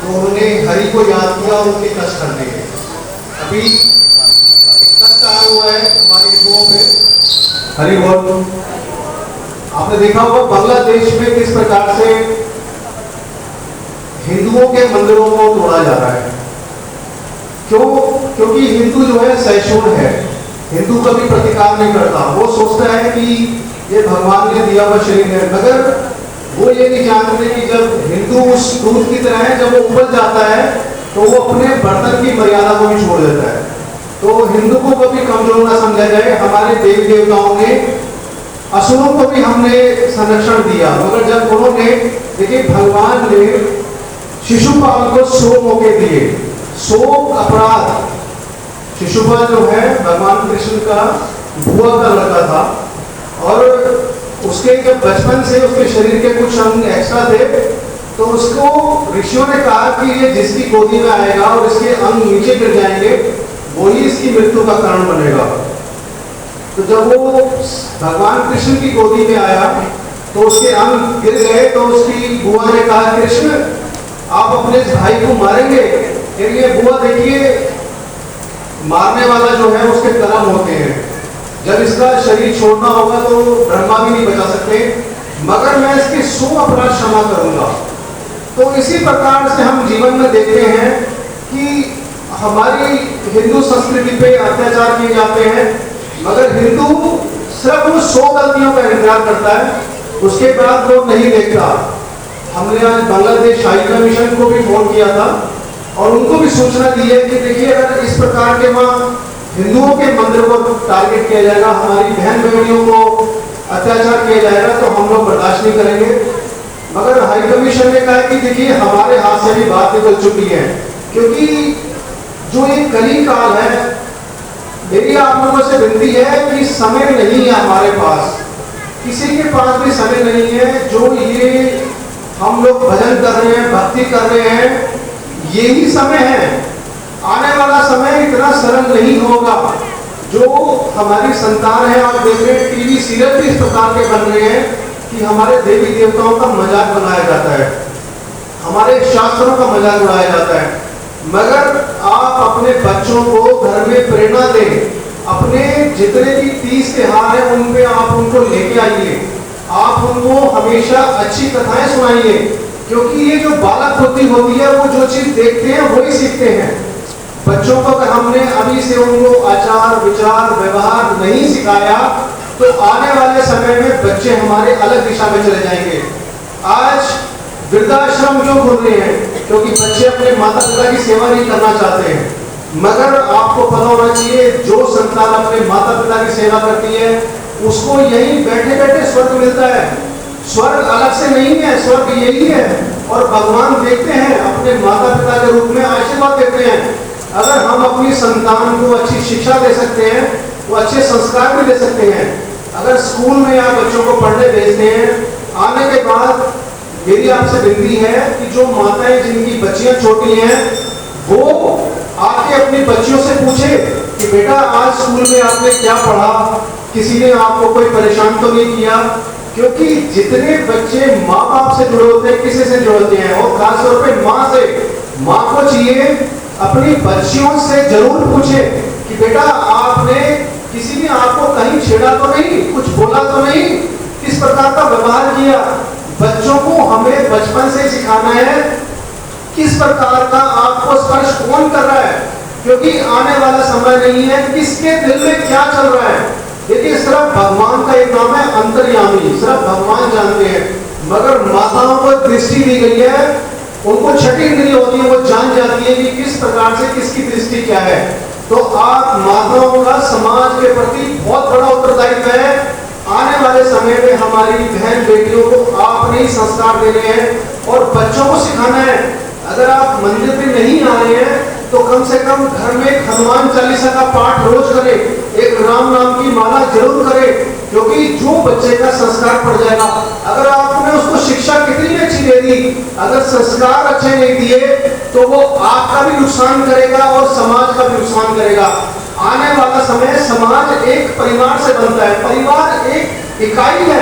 तो उन्होंने हरि को याद किया और उनके कष्ट हर दिए। अभी एक कष्ट आया हुआ है हमारे हिंदुओं पे, हरि बोल। आपने देखा होगा बांग्लादेश में किस प्रकार से हिंदुओं के मंदिरों को तोड़ा जा रहा है। क्यों? क्योंकि हिंदू जो है सहिष्णु है, हिंदू कभी प्रतिकार नहीं करता। वो सोचता है कि ये भगवान ने दिया हुआ शरीर है, मगर वो ये नहीं जानते कि जब हिंदू उस दूध की तरह है, जब वो उबल जाता है तो वो अपने बर्तन की मर्यादा को भी छोड़ देता है। तो हिंदू को कभी कमजोर ना समझा जाए। हमारे देवी देवताओं ने, असुरों को भी हमने संरक्षण दिया, मगर जब उन्होंने, देखिए भगवान ने शिशुपाल को 100 मौके दिए, 100 अपराध। शिशुपाल जो है भगवान कृष्ण का बुआ का लड़का था, और उसके जब बचपन से उसके शरीर के कुछ अंग एक्स्ट्रा थे, तो उसको ऋषियों ने कहा कि ये जिसकी गोदी में आएगा और इसके अंग नीचे गिर जाएंगे, वही इसकी मृत्यु का कारण बनेगा। तो जब वो भगवान कृष्ण की गोदी में आया तो उसके अंग गिर गए, तो उसकी बुआ ने कहा, कृष्ण आप अपने भाई को मारेंगे? फिर ये बुआ देखिए, मारने वाला जो है उसके कर्म होते हैं, जब इसका शरीर छोड़ना होगा तो ब्रह्मा भी नहीं बचा सकते, मगर मैं इसके 100 अपराध क्षमा करूंगा। तो इसी प्रकार से हम जीवन में देखते हैं कि हमारी हिंदू संस्कृति पे अत्याचार किए जाते हैं, मगर हिंदू सिर्फ वो 100 गलतियों का इंतजार करता है, उसके बाद वो नहीं देखता। हमने आज बांग्लादेश हाई कमीशन को भी फोन किया था और उनको भी सूचना दी है कि देखिए, अगर इस प्रकार के वहाँ हिंदुओं के मंदिर को टारगेट किया जाएगा, हमारी बहन बहनियों को अत्याचार किया जाएगा, तो हम लोग बर्दाश्त नहीं करेंगे। मगर हाई कमीशन ने कहा कि देखिए, हमारे हाथ से भी बात निकल चुकी है, क्योंकि जो एक कली काल है, मेरी आप लोगों से विनती है कि समय नहीं है हमारे पास, किसी के पास भी समय नहीं है। जो ये हम लोग भजन कर रहे हैं, भक्ति कर रहे हैं, यही समय है। आने वाला समय इतना सरल नहीं होगा। जो हमारी संतान है, आप देख रहे हैं टीवी सीरियल भी इस प्रकार के बन रहे हैं कि हमारे देवी देवताओं का मजाक बनाया जाता है, हमारे शास्त्रों का मजाक उड़ाया जाता है। मगर आप अपने बच्चों को घर में प्रेरणा दें, अपने जितने भी 30 त्योहार हैं उन पे आप उनको लेके आइए, आप उनको हमेशा अच्छी कथाएं सुनाइए, क्योंकि ये जो बालक बुद्धि होती है, वो जो चीज देखते हैं वही सीखते हैं। बच्चों को अगर हमने अभी से उनको आचार विचार व्यवहार नहीं सिखाया, तो आने वाले समय में बच्चे हमारे अलग दिशा में चले जाएंगे। आज वृद्धाश्रम क्यों खुल रहे हैं? क्योंकि बच्चे अपने माता पिता की सेवा नहीं करना चाहते हैं। मगर आपको पता होना चाहिए, जो संतान अपने माता पिता की सेवा करती है, उसको यही बैठे बैठे स्वर्ग मिलता है। स्वर्ग अलग से नहीं है, स्वर्ग यही है। और भगवान देखते हैं, अपने माता पिता के रूप में आशीर्वाद देते हैं। अगर हम अपनी संतान को अच्छी शिक्षा दे सकते हैं, वो अच्छे संस्कार भी दे सकते हैं। अगर स्कूल में आप बच्चों को पढ़ने भेजते हैं, आने के बाद मेरी आपसे विनती है कि जो माताएं जिनकी बच्चियां छोटी हैं, वो आके अपनी बच्चियों से पूछे कि बेटा आज स्कूल में आपने क्या पढ़ा, किसी ने आपको कोई परेशान तो नहीं किया। क्योंकि जितने बच्चे माँ बाप से जुड़े होते हैं, किसी से जुड़ते हैं, और खासतौर पे माँ से, माँ को चाहिए अपनी बच्चियों से जरूर पूछे कि बेटा आपने, किसी ने आपको कहीं छेड़ा तो नहीं, कुछ बोला तो नहीं, किस प्रकार का व्यवहार किया। बच्चों को हमें बचपन से सिखाना है किस प्रकार का आपको स्पर्श कौन कर रहा है, क्योंकि आने वाला समय नहीं है किसके दिल में क्या चल रहा है। देखिए, सिर्फ भगवान का एक नाम है अंतर्यामी, सिर्फ भगवान जानते हैं। मगर माताओं को दृष्टि दी गई है, उनको छठी इंद्रिय होती है, वो जान जाती है कि किस प्रकार से किसकी दृष्टि क्या है। तो आप माताओं का समाज के प्रति बहुत बड़ा उत्तरदायित्व है। आने वाले समय में हमारी बहन बेटियों को आपने ही संस्कार देने हैं और बच्चों को सिखाना है। अगर आप मंदिर पे नहीं आ रहे हैं, तो कम से कम घर में हनुमान चालीसा का पाठ रोज करें, एक राम नाम की माला जरूर करें, क्योंकि जो बच्चे का संस्कार पड़ जाएगा, अगर आपने उसको शिक्षा कितनी अच्छी दे दी, अगर संस्कार अच्छे नहीं दिए, तो वो आपका भी नुकसान करेगा और समाज का भी नुकसान करेगा। आने वाला समय समाज एक परिवार से बनता है, परिवार एक इकाई है,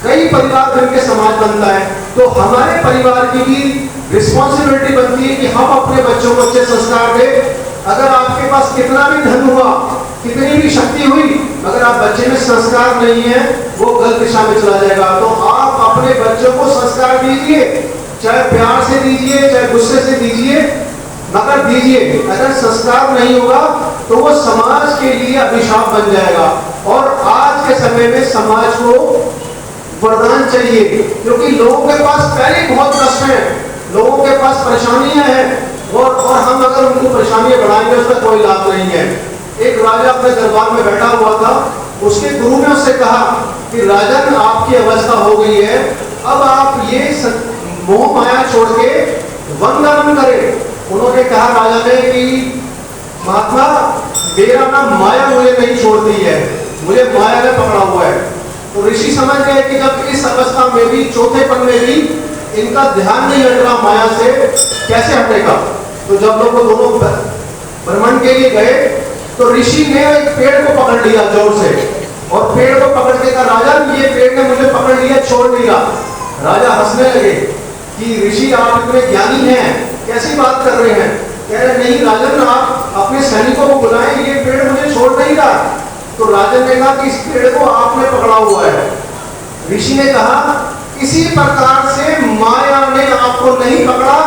कई परिवार मिलकर समाज बनता है। तो हमारे परिवार की भी रिस्पॉन्सिबिलिटी बनती है कि हम अपने बच्चों को अच्छे संस्कार दें। अगर आपके पास कितना भी धन हुआ, कितनी भी शक्ति हुई, मगर आप बच्चे में संस्कार नहीं है, वो गलत दिशा में चला जाएगा। तो आप अपने बच्चों को संस्कार दीजिए, चाहे प्यार से दीजिए, चाहे गुस्से से दीजिए, मगर दीजिए। अगर संस्कार नहीं होगा तो वो समाज के लिए अभिशाप बन जाएगा। और आज के समय में समाज को वरदान चाहिए, क्योंकि लोगों के पास पहले बहुत कष्ट है, लोगों के पास परेशानियां हैं, और हम अगर उनको परेशानियां बढ़ाएंगे उसका कोई लाभ नहीं है। एक राजा अपने दरबार में बैठा हुआ था, उसके गुरु ने उससे कहा कि राजन, आपकी अवस्था हो गई है, अब आप ये मोह माया छोड़ के वन गमन करें। उन्होंने कहा राजा ने कि महात्मा, मेरा ना माया मुझे नहीं छोड़ती है, मुझे माया ने पकड़ा हुआ है। तो ऋषि समझ गए कि जब इस अवस्था में भी, चौथेपन में भी इनका ध्यान नहीं हट रहा माया से, कैसे हटेगा। तो जब लोग दोनों भ्रमण के लिए गए तो ऋषि ने एक पेड़ को पकड़ लिया जोर से, और पेड़ को पकड़ के कहा राजा, ये पेड़ ने मुझे पकड़ लिया, छोड़ नहीं रहा। राजा हंसने लगे कि ऋषि, आप इतने ज्ञानी हैं, कैसी बात कर रहे हैं। कह रहे नहीं राजन, आप अपने सैनिकों को बुलाएं, ये पेड़ मुझे छोड़ नहीं रहा। तो राजन ने कहा कि इस पेड़ को आपने पकड़ा हुआ है। ऋषि ने कहा इसी प्रकार से माया ने आपको नहीं पकड़ा,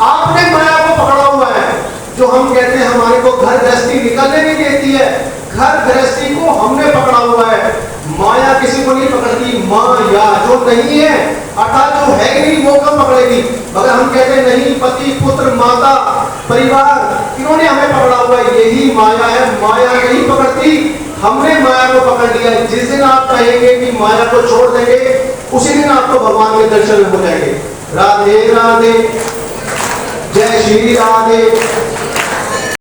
आपने माया को पकड़ा हुआ है। जो हम कहते हैं हमारे को घर गृहस्थी निकलने नहीं देती है, घर गृहस्थी को हमने पकड़ा हुआ है। माया किसी को नहीं पकड़ती, माया जो नहीं है, अर्थात जो है ही नहीं, वो कब पकड़ेगी। मगर हम कहते हैं नहीं, पति पुत्र माता परिवार, इन्होंने हमें पकड़ा हुआ है, यही माया है। माया नहीं पकड़ती, हमने माया को पकड़ लिया। जिस दिन आप कहेंगे कि माया को छोड़ देंगे, उसी दिन आपको भगवान के दर्शन हो जाएंगे। राधे राधे, जय श्री राधे।